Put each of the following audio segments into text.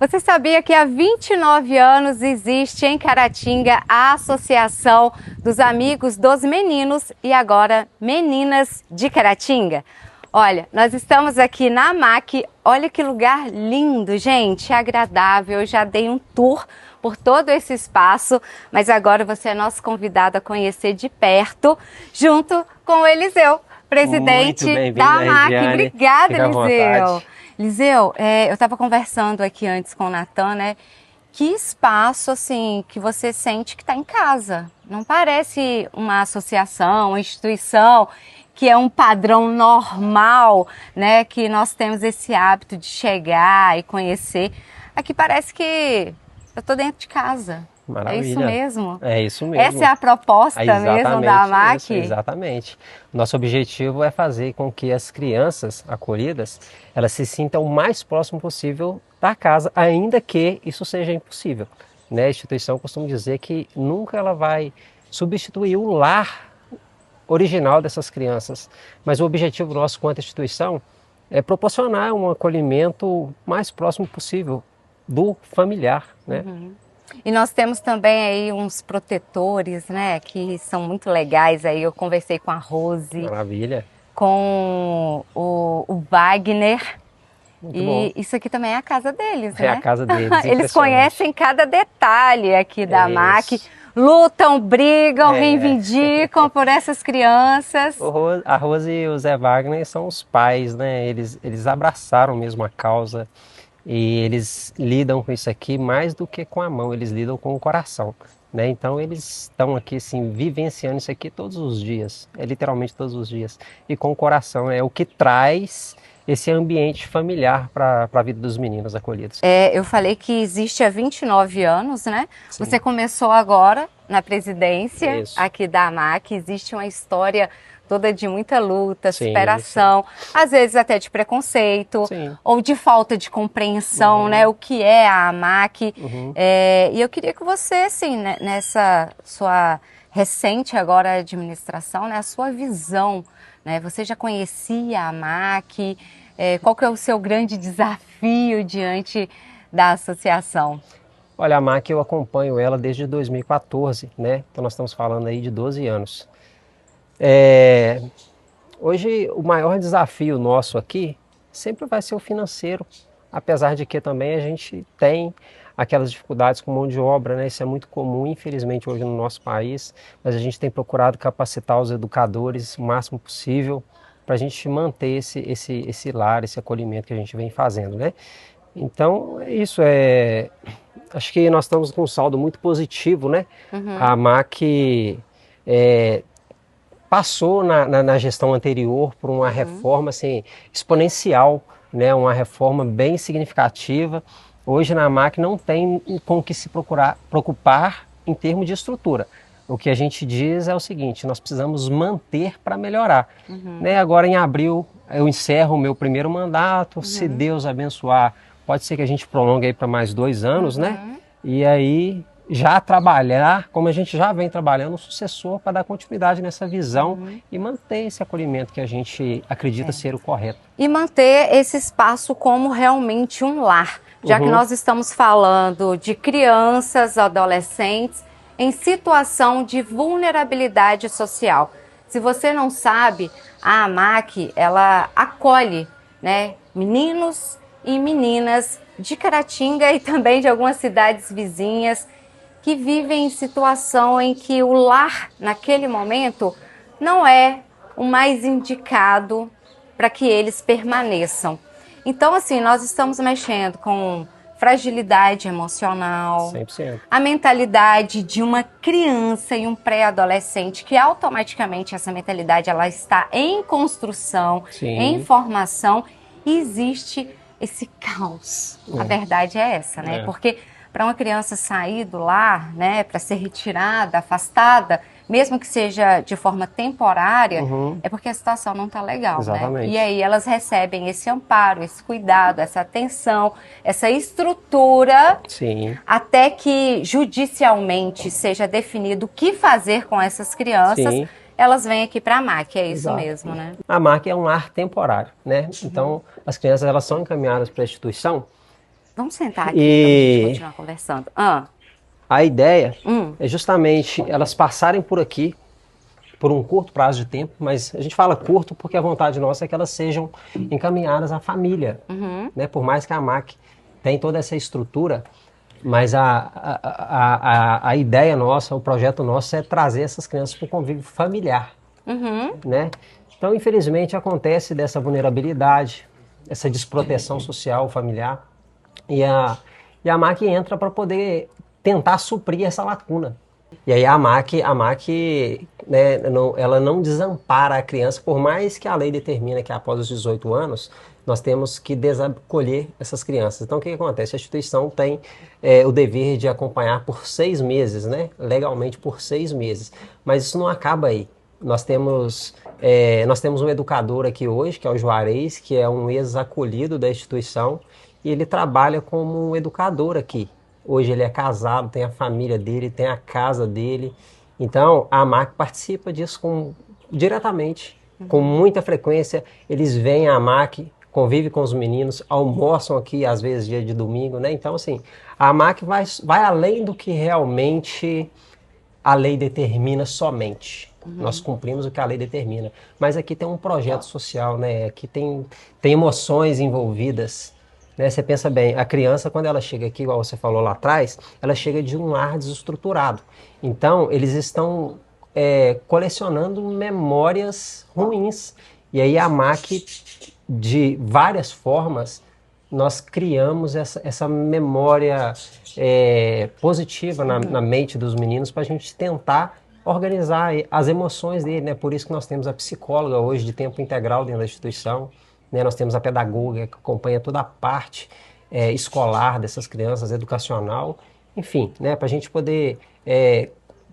Você sabia que há 29 anos existe em Caratinga a Associação dos Amigos dos Meninos e agora Meninas de Caratinga? Olha, nós estamos aqui na AMAC, olha que lugar lindo, gente, agradável. Eu já dei um tour por todo esse espaço, mas agora você é nosso convidado a conhecer de perto, junto com o Eliseu, presidente da AMAC. Obrigada, Eliseu. Eliseu, eu estava conversando aqui antes com o Natan, né? Que espaço, assim, que você sente que está em casa. Não parece uma associação, uma instituição que é um padrão normal, né? Que nós temos esse hábito de chegar e conhecer. Aqui parece que eu estou dentro de casa. Maravilha. É isso mesmo? É isso mesmo. Essa é a proposta mesmo da AMAC? Isso, exatamente. Nosso objetivo é fazer com que as crianças acolhidas, elas se sintam o mais próximo possível da casa, ainda que isso seja impossível. Né? A instituição costuma dizer que nunca ela vai substituir o lar original dessas crianças, mas o objetivo nosso quanto instituição é proporcionar um acolhimento mais próximo possível do familiar, né? Uhum. E nós temos também aí uns protetores, né, que são muito legais aí. Eu conversei com a Rose. Maravilha. Com o Wagner. Muito e bom. Isso aqui também é a casa deles, né? É a casa deles. Eles conhecem cada detalhe aqui da AMAC. Lutam, brigam, reivindicam por essas crianças. A Rose e o Zé Wagner são os pais, né? Eles abraçaram mesmo a causa. E eles lidam com isso aqui mais do que com a mão, eles lidam com o coração, né? Então eles estão aqui assim, vivenciando isso aqui todos os dias, literalmente todos os dias. E com o coração é o que traz esse ambiente familiar para a vida dos meninos acolhidos. Eu falei que existe há 29 anos, né? Sim. Você começou agora na presidência Isso. aqui da AMAC, existe uma história toda de muita luta, Sim, superação, às vezes até de preconceito, sim, ou de falta de compreensão, né? O que é a AMAC. E eu queria que você, assim, né, nessa sua recente agora administração, né, a sua visão, né? Você já conhecia a AMAC? Qual que é o seu grande desafio diante da associação? Olha, a AMAC eu acompanho ela desde 2014, né? Então nós estamos falando aí de 12 anos. Hoje o maior desafio nosso aqui sempre vai ser o financeiro, apesar de que também a gente tem aquelas dificuldades com mão de obra, né? Isso é muito comum, infelizmente, hoje no nosso país, mas a gente tem procurado capacitar os educadores o máximo possível para a gente manter esse lar, esse acolhimento que a gente vem fazendo, né? Então, acho que nós estamos com um saldo muito positivo, né? A AMAC passou na gestão anterior por uma reforma assim, exponencial, né? Uma reforma bem significativa. Hoje na AMAC não tem com o que se preocupar em termos de estrutura. O que a gente diz é o seguinte: nós precisamos manter para melhorar. Né? Agora em abril eu encerro o meu primeiro mandato, se Deus abençoar, pode ser que a gente prolongue aí para mais 2 anos, né? E aí já trabalhar, como a gente já vem trabalhando, um sucessor para dar continuidade nessa visão e manter esse acolhimento que a gente acredita ser o correto. E manter esse espaço como realmente um lar, já que nós estamos falando de crianças, adolescentes em situação de vulnerabilidade social. Se você não sabe, a AMAC, ela acolhe, né, meninos e meninas de Caratinga e também de algumas cidades vizinhas que vivem em situação em que o lar, naquele momento, não é o mais indicado para que eles permaneçam. Então, assim, nós estamos mexendo com fragilidade emocional, 100%. A mentalidade de uma criança e um pré-adolescente, que automaticamente essa mentalidade ela está em construção, em formação, e existe esse caos. A verdade é essa, né? Porque para uma criança sair do lar, né, para ser retirada, afastada, mesmo que seja de forma temporária, é porque a situação não está legal, Exatamente. né? E aí elas recebem esse amparo, esse cuidado, essa atenção, essa estrutura, até que judicialmente seja definido o que fazer com essas crianças. Elas vêm aqui para a AMAC, é isso mesmo, né? A AMAC é um lar temporário, né? Então as crianças elas são encaminhadas para a instituição. Vamos sentar aqui para a gente E continuar conversando. a ideia é justamente elas passarem por aqui por um curto prazo de tempo, mas a gente fala curto porque a vontade nossa é que elas sejam encaminhadas à família, né? Por mais que a MAC tem toda essa estrutura, mas a ideia nossa, o projeto nosso é trazer essas crianças para o convívio familiar, né? Então, infelizmente, acontece dessa vulnerabilidade, essa desproteção social familiar, e a MAC entra para poder tentar suprir essa lacuna. E aí a MAC, né, ela não desampara a criança, por mais que a lei determina que após os 18 anos, nós temos que desacolher essas crianças. Então o que acontece? A instituição tem o dever de acompanhar por 6 meses, né, legalmente por 6 meses. Mas isso não acaba aí. Nós temos um educador aqui hoje, que é o Juarez, que é um ex-acolhido da instituição, e ele trabalha como um educador aqui. Hoje ele é casado, tem a família dele, tem a casa dele. Então a MAC participa disso diretamente, com muita frequência. Eles vêm à MAC, convivem com os meninos, almoçam aqui às vezes dia de domingo, né? Então assim, a MAC vai além do que realmente a lei determina somente. Nós cumprimos o que a lei determina. Mas aqui tem um projeto social, né? Aqui tem emoções envolvidas. Né? Você pensa bem, a criança, quando ela chega aqui, igual você falou lá atrás, ela chega de um lar desestruturado. Então, eles estão colecionando memórias ruins. E aí a MAC, de várias formas, nós criamos essa memória positiva na mente dos meninos para a gente tentar organizar as emoções dele, né? Por isso que nós temos a psicóloga hoje de tempo integral dentro da instituição, né? Nós temos a pedagoga que acompanha toda a parte escolar dessas crianças, educacional, enfim, né? Para a gente poder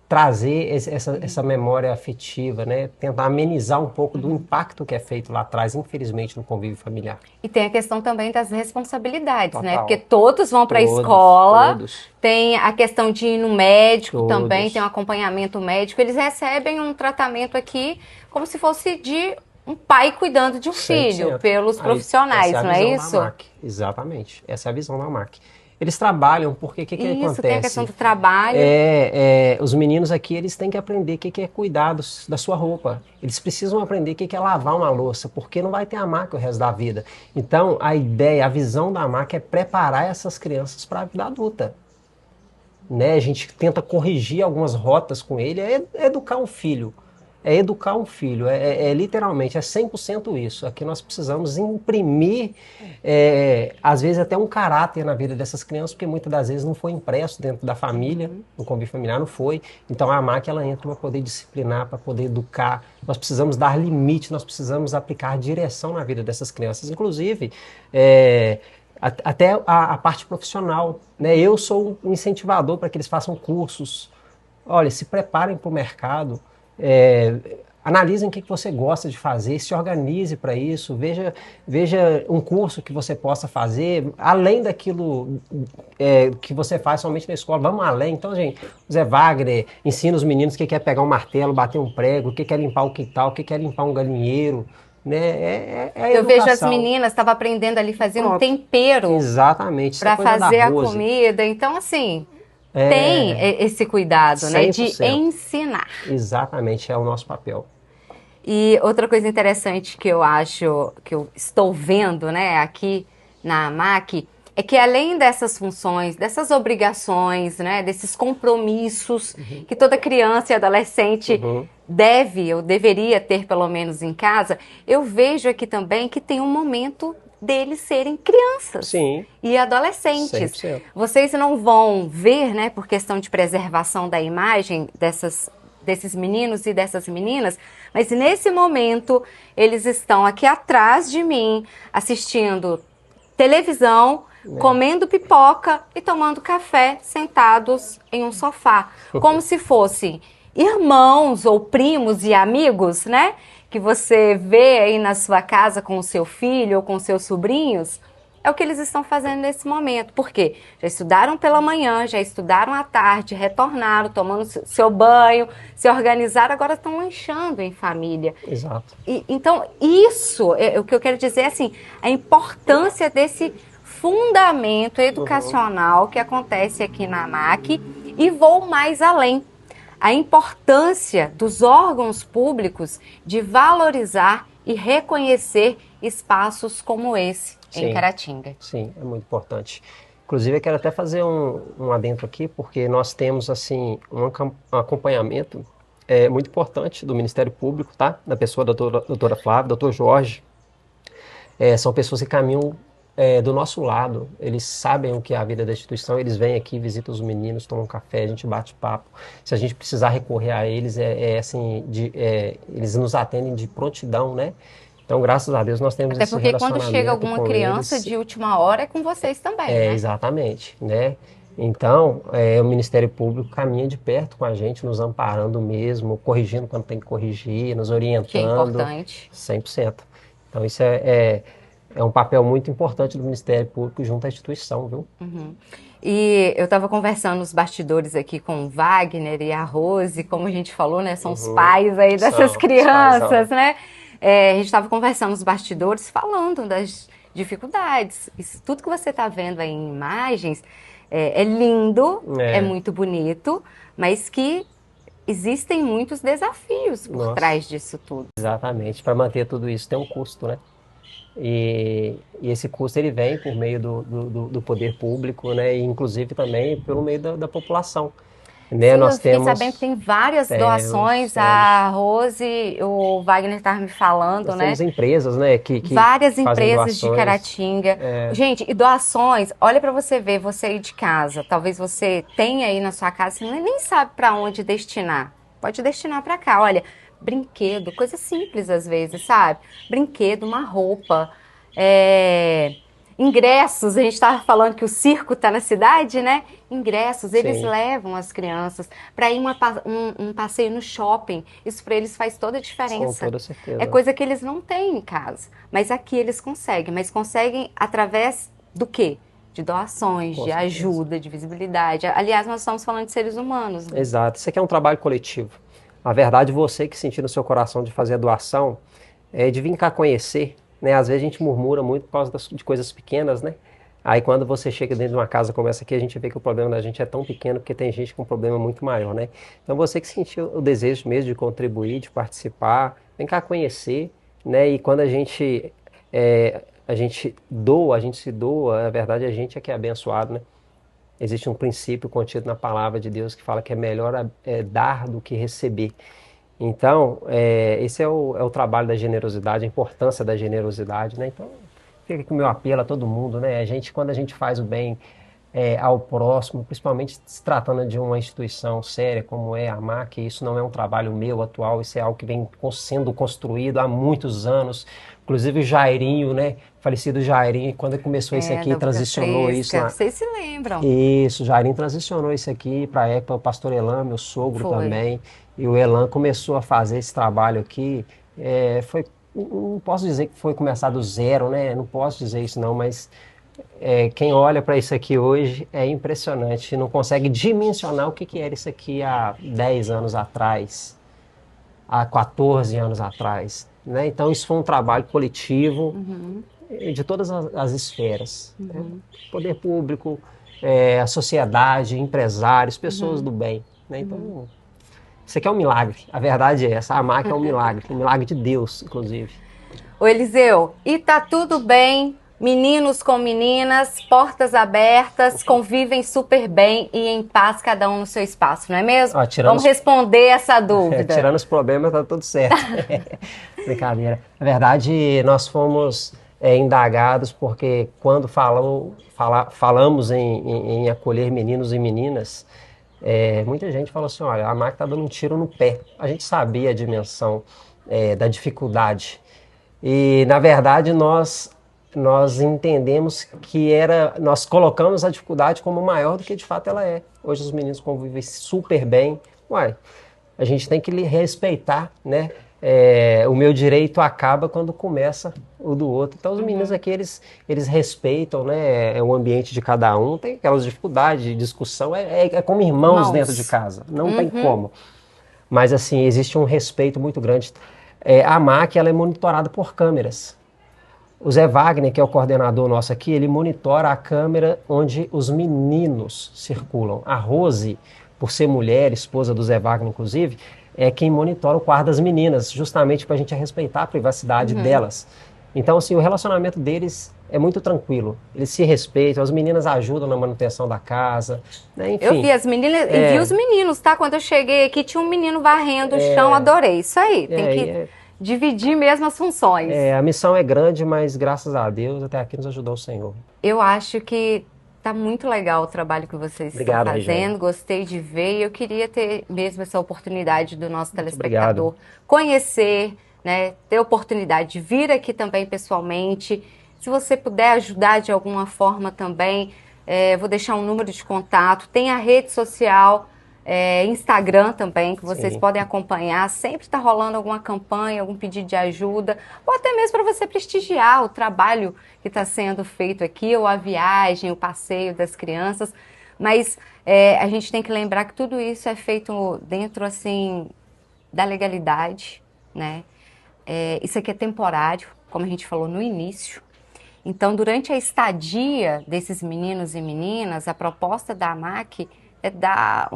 trazer essa memória afetiva, né? Tentar amenizar um pouco do impacto que é feito lá atrás, infelizmente, no convívio familiar. E tem a questão também das responsabilidades, Total. né? Porque todos vão para a escola, todos. Tem a questão de ir no médico Todos. também, tem um acompanhamento médico. Eles recebem um tratamento aqui como se fosse de um pai cuidando de um 100%. filho, pelos profissionais, essa é a não é visão isso? da MAC. Exatamente, essa é a visão da MAC. Eles trabalham porque o que acontece? Tem a questão do trabalho. Os meninos aqui, eles têm que aprender o que é cuidar da sua roupa. Eles precisam aprender o que é lavar uma louça, porque não vai ter a MAC o resto da vida. Então, a ideia, a visão da MAC é preparar essas crianças para a vida adulta. Né? A gente tenta corrigir algumas rotas com ele, educar um filho. Literalmente, é 100% isso. Aqui nós precisamos imprimir, às vezes até um caráter na vida dessas crianças, porque muitas das vezes não foi impresso dentro da família, no convívio familiar não foi. Então a MAC ela entra para poder disciplinar, para poder educar. Nós precisamos dar limite, nós precisamos aplicar direção na vida dessas crianças. Inclusive, até a parte profissional. Né? Eu sou um incentivador para que eles façam cursos. Olha, se preparem para o mercado. Analisem o que você gosta de fazer, se organize para isso, veja um curso que você possa fazer, além daquilo que você faz somente na escola, vamos além. Então, gente, o Zé Wagner ensina os meninos o que é pegar um martelo, bater um prego, o que é limpar o quintal, o que é limpar um galinheiro. Né? Eu vejo as meninas, estava aprendendo ali a fazer um tempero. Exatamente. Para fazer a comida, então assim... Tem esse cuidado, né, de ensinar. Exatamente, é o nosso papel. E outra coisa interessante que eu acho, que eu estou vendo, né, aqui na MAC, é que além dessas funções, dessas obrigações, né, desses compromissos que toda criança e adolescente deve ou deveria ter pelo menos em casa, eu vejo aqui também que tem um momento deles serem crianças. Sim. E adolescentes. 100%. Vocês não vão ver, né, por questão de preservação da imagem desses meninos e dessas meninas, mas nesse momento eles estão aqui atrás de mim, assistindo televisão, comendo pipoca e tomando café, sentados em um sofá, como se fossem irmãos ou primos e amigos, né? Que você vê aí na sua casa com o seu filho ou com seus sobrinhos, é o que eles estão fazendo nesse momento. Por quê? Já estudaram pela manhã, já estudaram à tarde, retornaram, tomando seu banho, se organizaram, agora estão lanchando em família. Exato. Então, isso, o que eu quero dizer é assim, a importância desse fundamento educacional que acontece aqui na AMAC e vou mais além. A importância dos órgãos públicos de valorizar e reconhecer espaços como esse em Caratinga. Sim, é muito importante. Inclusive, eu quero até fazer um adentro aqui, porque nós temos assim um acompanhamento muito importante do Ministério Público, tá? Da pessoa da doutora Flávia, doutor Jorge. São pessoas que caminham do nosso lado, eles sabem o que é a vida da instituição, eles vêm aqui, visitam os meninos, tomam um café, a gente bate papo. Se a gente precisar recorrer a eles, eles nos atendem de prontidão, né? Então, graças a Deus, nós temos esse relacionamento. Até porque quando chega alguma criança eles, de última hora, é com vocês também, né? Exatamente, né? Então, o Ministério Público caminha de perto com a gente, nos amparando mesmo, corrigindo quando tem que corrigir, nos orientando. Que é importante. 100%. Então, isso é um papel muito importante do Ministério Público junto à instituição, viu? Uhum. E eu estava conversando nos bastidores aqui com o Wagner e a Rose, como a gente falou, né? São os pais aí dessas crianças, né? A gente estava conversando nos bastidores, falando das dificuldades. Isso, tudo que você está vendo aí em imagens é lindo, é muito bonito, mas que existem muitos desafios por trás disso tudo. Exatamente. Para manter tudo isso tem um custo, né? E esse custo ele vem por meio do poder público, né? E inclusive também pelo meio da população. Né? Sim, nós eu fiquei sabendo que tem várias doações. A Rose, o Wagner estava me falando, né? Temos empresas, né? Que várias empresas de Caratinga. Gente, e doações, olha para você ver, você aí de casa, talvez você tenha aí na sua casa, você nem sabe para onde destinar. Pode destinar para cá, olha, brinquedo, coisa simples às vezes, sabe? Brinquedo, uma roupa, ingressos, a gente estava falando que o circo está na cidade, né? Ingressos, eles levam as crianças para ir um passeio no shopping. Isso para eles faz toda a diferença. Com toda certeza. É coisa que eles não têm em casa, mas aqui eles conseguem. Mas conseguem através do quê? De doações, de ajuda, de visibilidade. Aliás, nós estamos falando de seres humanos. Né? Exato. Isso aqui é um trabalho coletivo. A verdade, você que sentir no seu coração de fazer a doação, de vir cá conhecer, né? Às vezes a gente murmura muito por causa de coisas pequenas, né? Aí quando você chega dentro de uma casa como essa aqui, a gente vê que o problema da gente é tão pequeno, porque tem gente com um problema muito maior, né? Então você que sentiu o desejo mesmo de contribuir, de participar, vem cá conhecer, né? E quando a gente doa, a gente se doa, na verdade a gente é que é abençoado, né? Existe um princípio contido na palavra de Deus que fala que é melhor dar do que receber. Então, esse é o trabalho da generosidade, a importância da generosidade, né? Então, fica aqui o meu apelo a todo mundo, né? Quando a gente faz o bem ao próximo, principalmente se tratando de uma instituição séria como é a AMAC, isso não é um trabalho meu atual, isso é algo que vem sendo construído há muitos anos. Inclusive o Jairinho, né? Falecido Jairinho, quando ele começou isso aqui, transicionou isso lá. Vocês se lembram? Isso, o Jairinho transicionou isso aqui para a época, o pastor Elan, meu sogro também. E o Elan começou a fazer esse trabalho aqui. Não posso dizer que foi começar do zero, né? Não posso dizer isso não, mas quem olha para isso aqui hoje é impressionante. Não consegue dimensionar o que era isso aqui há 10 anos atrás, há 14 anos atrás. Né? Então isso foi um trabalho coletivo de todas as esferas. Né? Poder público, a sociedade, empresários, pessoas do bem. Né? Então... Isso aqui é um milagre, a verdade é essa, a AMAC é um milagre de Deus, inclusive. Ô Eliseu, e tá tudo bem, meninos com meninas, portas abertas, convivem super bem e em paz, cada um no seu espaço, não é mesmo? Vamos responder essa dúvida. Tirando os problemas, tá tudo certo. Brincadeira. Na verdade, nós fomos indagados porque quando falamos em acolher meninos e meninas, muita gente falou assim, olha, a AMAC está dando um tiro no pé. A gente sabia a dimensão da dificuldade. E, na verdade, nós entendemos que nós colocamos a dificuldade como maior do que de fato ela é. Hoje os meninos convivem super bem. A gente tem que respeitar, né? O meu direito acaba quando começa o do outro. Então os meninos aqui, eles respeitam, né, o ambiente de cada um, tem aquelas dificuldades de discussão, é como irmãos dentro de casa, não tem como. Mas assim, existe um respeito muito grande. A AMAC, ela é monitorada por câmeras. O Zé Wagner, que é o coordenador nosso aqui, ele monitora a câmera onde os meninos circulam. A Rose, por ser mulher, esposa do Zé Wagner, inclusive, é quem monitora o quarto das meninas, justamente para a gente respeitar a privacidade delas. Então, assim, o relacionamento deles é muito tranquilo. Eles se respeitam, as meninas ajudam na manutenção da casa, né? Enfim. Eu vi as meninas e vi os meninos, tá? Quando eu cheguei aqui, tinha um menino varrendo o chão, adorei. Isso aí, tem que dividir mesmo as funções. A missão é grande, mas graças a Deus, até aqui nos ajudou o Senhor. Eu acho que tá muito legal o trabalho que vocês estão fazendo, gostei de ver, e eu queria ter mesmo essa oportunidade do nosso telespectador conhecer, né, ter oportunidade de vir aqui também pessoalmente. Se você puder ajudar de alguma forma também, vou deixar um número de contato, tem a rede social, Instagram também, que vocês podem acompanhar, sempre está rolando alguma campanha, algum pedido de ajuda, ou até mesmo para você prestigiar o trabalho que está sendo feito aqui, ou a viagem, o passeio das crianças, mas a gente tem que lembrar que tudo isso é feito dentro, assim, da legalidade, né? Isso aqui é temporário, como a gente falou no início. Então, durante a estadia desses meninos e meninas, a proposta da AMAC é dar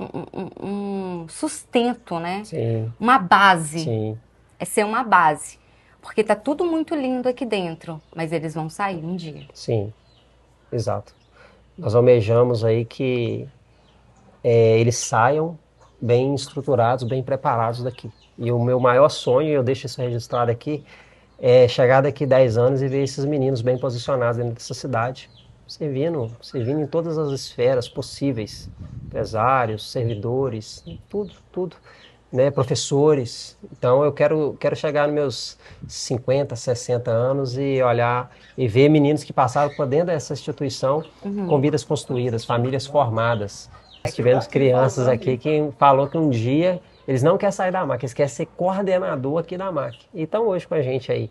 um sustento, né? Sim. Uma base. Sim. É ser uma base. Porque tá tudo muito lindo aqui dentro, mas eles vão sair um dia. Sim, exato. Nós almejamos aí que eles saiam bem estruturados, bem preparados daqui. E o meu maior sonho, e eu deixo isso registrado aqui, é chegar daqui 10 anos e ver esses meninos bem posicionados dentro dessa cidade, servindo em todas as esferas possíveis, empresários, servidores, tudo, né, professores. Então eu quero chegar nos meus 50, 60 anos e olhar e ver meninos que passaram por dentro dessa instituição com vidas construídas, famílias formadas. Nós tivemos crianças aqui que falou que um dia eles não querem sair da MAC, eles querem ser coordenador aqui da MAC. E estão hoje com a gente aí,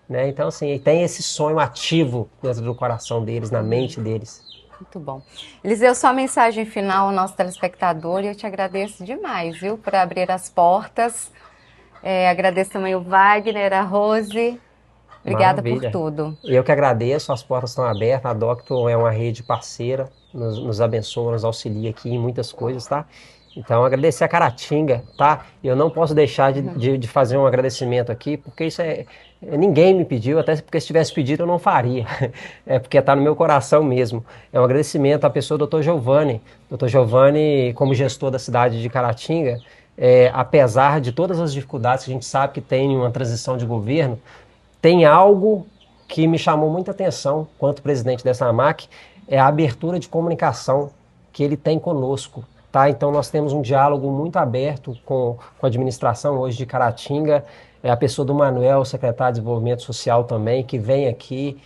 né? Então, assim, tem esse sonho ativo dentro do coração deles, na mente deles. Muito bom. Eliseu, só a mensagem final ao nosso telespectador, e eu te agradeço demais, viu, por abrir as portas. Agradeço também o Wagner, a Rose. Obrigada por tudo. Eu que agradeço, as portas estão abertas, a Doctor é uma rede parceira, nos abençoa, nos auxilia aqui em muitas coisas, tá? Então, agradecer a Caratinga, tá? Eu não posso deixar de fazer um agradecimento aqui, porque isso ninguém me pediu, até porque se tivesse pedido eu não faria. É porque está no meu coração mesmo. É um agradecimento à pessoa do Dr. Giovanni. Dr. Giovanni, como gestor da cidade de Caratinga, apesar de todas as dificuldades que a gente sabe que tem em uma transição de governo, tem algo que me chamou muita atenção quanto presidente dessa AMAC, é a abertura de comunicação que ele tem conosco. Tá? Então nós temos um diálogo muito aberto com a administração hoje de Caratinga, a pessoa do Manuel, secretário de Desenvolvimento Social também, que vem aqui,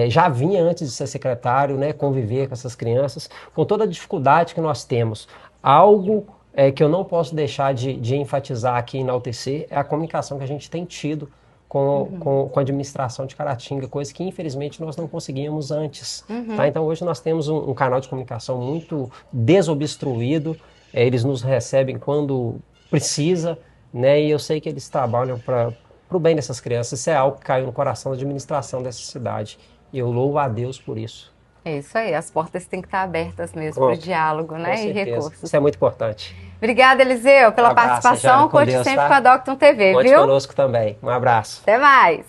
já vinha antes de ser secretário, né, conviver com essas crianças, com toda a dificuldade que nós temos. Algo que eu não posso deixar de enfatizar aqui e enaltecer é a comunicação que a gente tem tido com a administração de Caratinga, coisa que infelizmente nós não conseguíamos antes. Tá? Então hoje nós temos um canal de comunicação muito desobstruído, eles nos recebem quando precisa, né? E eu sei que eles trabalham para o bem dessas crianças. Isso é algo que caiu no coração da administração dessa cidade. E eu louvo a Deus por isso. É isso aí, as portas têm que estar abertas mesmo para o diálogo, né? E recursos. Isso é muito importante. Obrigada, Eliseu, pela participação. Conte sempre com a Docton TV, viu? Conte conosco também. Um abraço. Até mais.